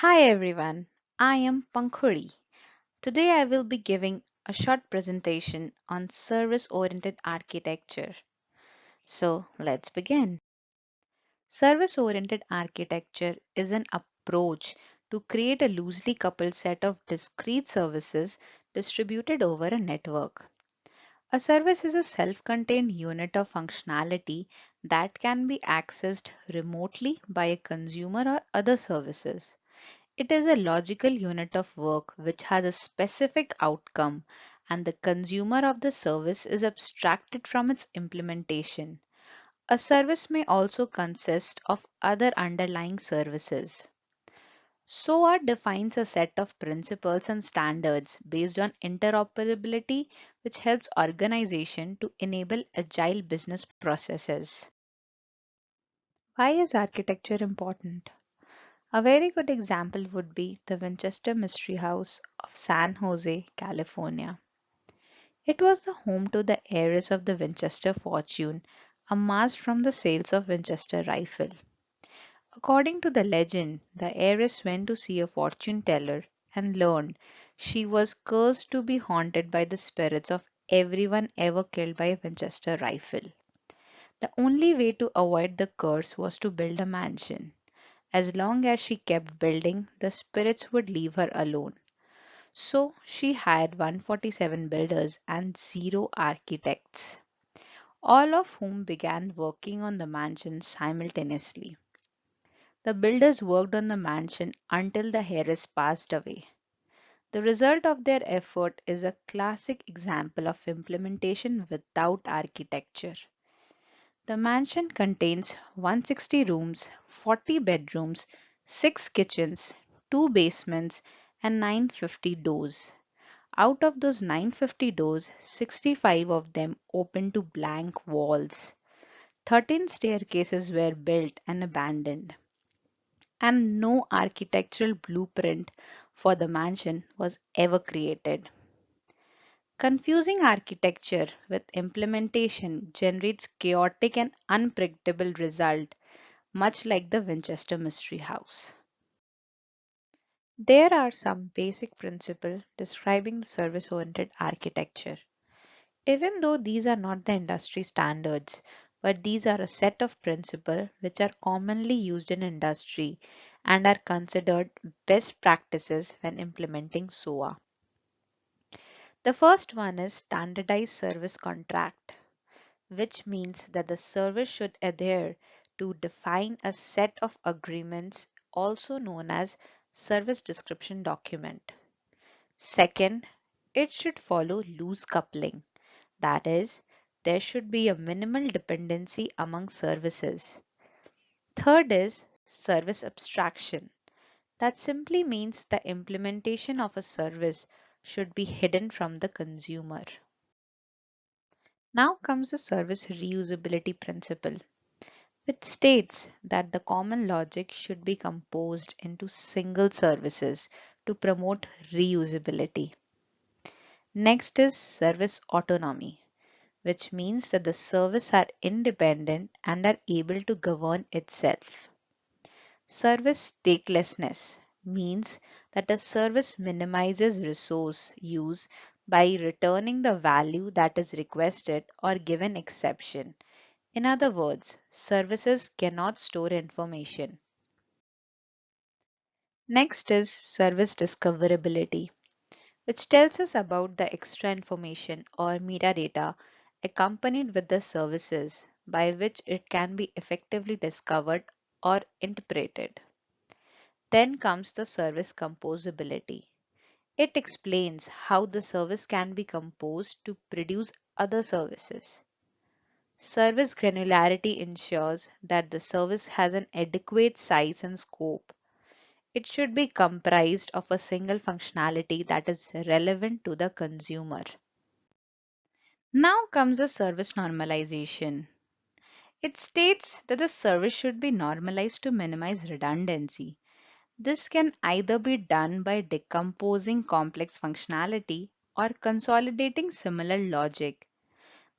Hi everyone, I am Pankhuri. Today I will be giving a short presentation on service oriented architecture. So let's begin. Service oriented architecture is an approach to create a loosely coupled set of discrete services distributed over a network. A service is a self contained unit of functionality that can be accessed remotely by a consumer or other services. It is a logical unit of work which has a specific outcome, and the consumer of the service is abstracted from its implementation. A service may also consist of other underlying services. SOA defines a set of principles and standards based on interoperability, which helps organization to enable agile business processes. Why is architecture important? A very good example would be the Winchester Mystery House of San Jose, California. It was the home to the heiress of the Winchester fortune, amassed from the sales of Winchester rifle. According to the legend, the heiress went to see a fortune teller and learned she was cursed to be haunted by the spirits of everyone ever killed by a Winchester rifle. The only way to avoid the curse was to build a mansion. As long as she kept building, the spirits would leave her alone. So she hired 147 builders and 0 architects, all of whom began working on the mansion simultaneously. The builders worked on the mansion until the heiress passed away. The result of their effort is a classic example of implementation without architecture. The mansion contains 160 rooms, 40 bedrooms, 6 kitchens, 2 basements, and 950 doors. Out of those 950 doors, 65 of them open to blank walls. 13 staircases were built and abandoned, and no architectural blueprint for the mansion was ever created. Confusing architecture with implementation generates chaotic and unpredictable result, much like the Winchester Mystery House. There are some basic principles describing the service-oriented architecture. Even though these are not the industry standards, but these are a set of principles which are commonly used in industry and are considered best practices when implementing SOA. The first one is standardized service contract, which means that the service should adhere to define a set of agreements, also known as service description document. Second, it should follow loose coupling. That is, there should be a minimal dependency among services. Third is service abstraction. That simply means the implementation of a service should be hidden from the consumer. Now comes the service reusability principle, which states that the common logic should be composed into single services to promote reusability. Next is service autonomy, which means that the service are independent and are able to govern itself. Service statelessness means that a service minimizes resource use by returning the value that is requested or given exception. In other words, services cannot store information. Next is service discoverability, which tells us about the extra information or metadata accompanied with the services by which it can be effectively discovered or interpreted. Then comes the service composability. It explains how the service can be composed to produce other services. Service granularity ensures that the service has an adequate size and scope. It should be comprised of a single functionality that is relevant to the consumer. Now comes the service normalization. It states that the service should be normalized to minimize redundancy. This can either be done by decomposing complex functionality or consolidating similar logic.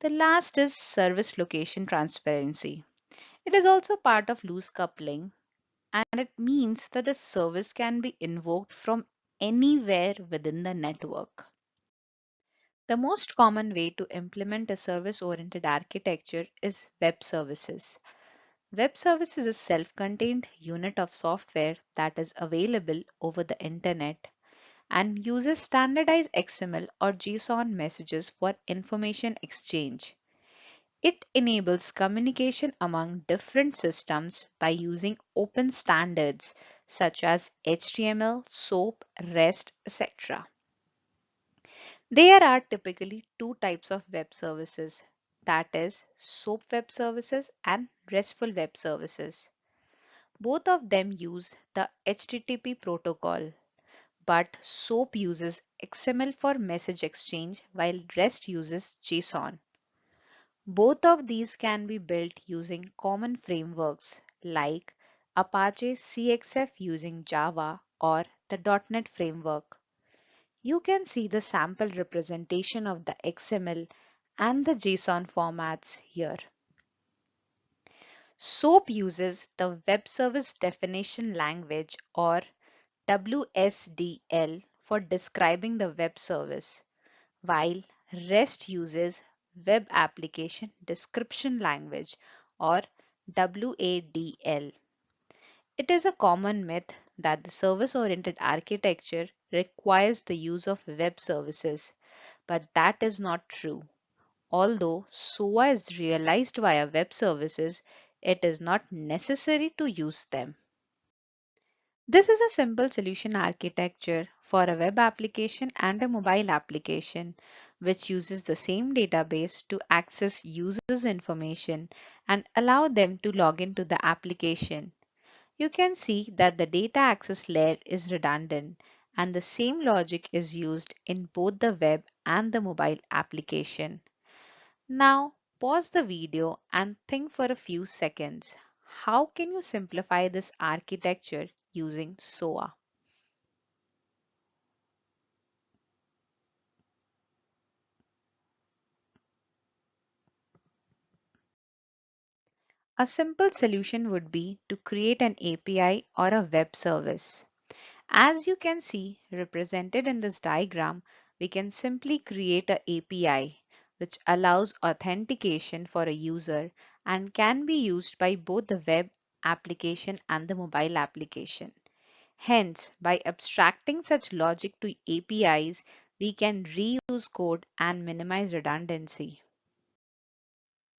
The last is service location transparency. It is also part of loose coupling and it means that the service can be invoked from anywhere within the network. The most common way to implement a service oriented architecture is web services. Web service is a self contained unit of software that is available over the internet and uses standardized XML or JSON messages for information exchange. It enables communication among different systems by using open standards such as HTML, SOAP, REST, etc. There are typically two types of web services, that is, SOAP web services and RESTful web services. Both of them use the HTTP protocol, but SOAP uses XML for message exchange while REST uses JSON. Both of these can be built using common frameworks like Apache CXF using Java or the .NET framework. You can see the sample representation of the XML and the JSON formats here. SOAP uses the Web Service Definition Language or WSDL for describing the web service, while REST uses Web Application Description Language or WADL. It is a common myth that the service oriented architecture requires the use of web services, but that is not true. Although SOA is realized via web services, it is not necessary to use them. This is a simple solution architecture for a web application and a mobile application, which uses the same database to access users' information and allow them to log into the application. You can see that the data access layer is redundant and the same logic is used in both the web and the mobile application. Now, pause the video and think for a few seconds. How can you simplify this architecture using SOA? A simple solution would be to create an API or a web service. As you can see represented in this diagram, we can simply create an API which allows authentication for a user and can be used by both the web application and the mobile application. Hence, by abstracting such logic to APIs, we can reuse code and minimize redundancy.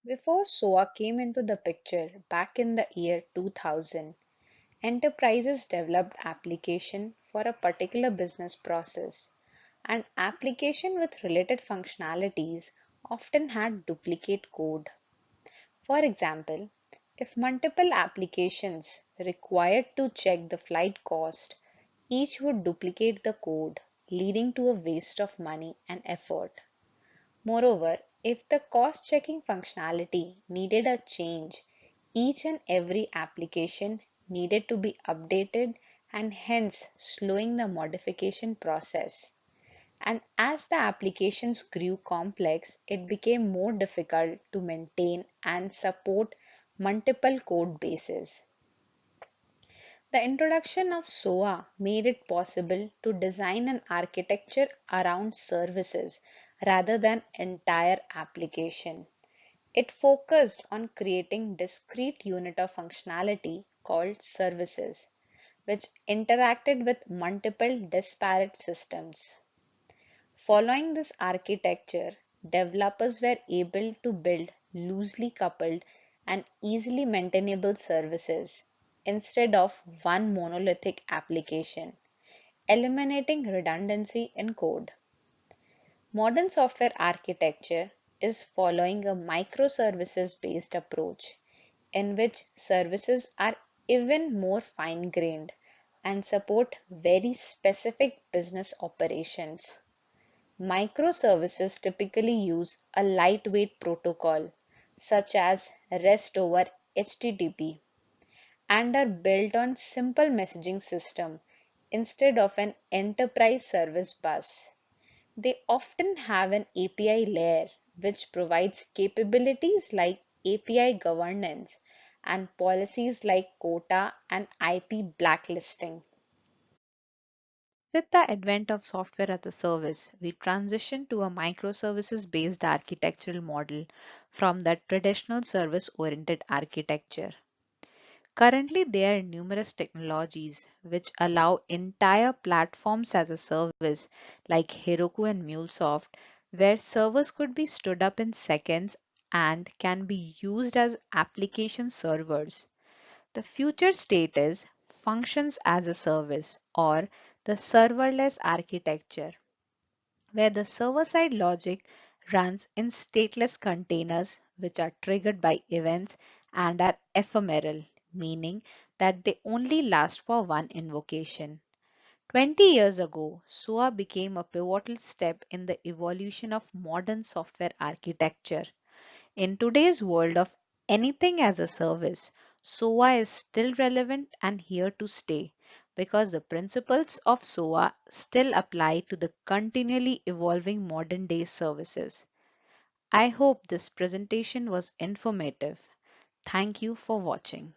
Before SOA came into the picture back in the year 2000, enterprises developed application for a particular business process. An application with related functionalities often had duplicate code. For example, if multiple applications required to check the flight cost, each would duplicate the code, leading to a waste of money and effort. Moreover, if the cost checking functionality needed a change, each and every application needed to be updated and hence slowing the modification process. And as the applications grew complex, it became more difficult to maintain and support multiple code bases. The introduction of SOA made it possible to design an architecture around services rather than entire application. It focused on creating discrete unit of functionality called services, which interacted with multiple disparate systems. Following this architecture, developers were able to build loosely coupled and easily maintainable services instead of one monolithic application, eliminating redundancy in code. Modern software architecture is following a microservices based approach in which services are even more fine grained and support very specific business operations. Microservices typically use a lightweight protocol such as REST over HTTP and are built on simple messaging system instead of an enterprise service bus. They often have an API layer which provides capabilities like API governance and policies like quota and IP blacklisting. With the advent of software as a service, we transitioned to a microservices based architectural model from the traditional service oriented architecture. Currently, there are numerous technologies which allow entire platforms as a service, like Heroku and MuleSoft, where servers could be stood up in seconds and can be used as application servers. The future state is functions as a service or the serverless architecture, where the server-side logic runs in stateless containers which are triggered by events and are ephemeral, meaning that they only last for one invocation. 20 years ago, SOA became a pivotal step in the evolution of modern software architecture. In today's world of anything as a service, SOA is still relevant and here to stay because the principles of SOA still apply to the continually evolving modern day services. I hope this presentation was informative. Thank you for watching.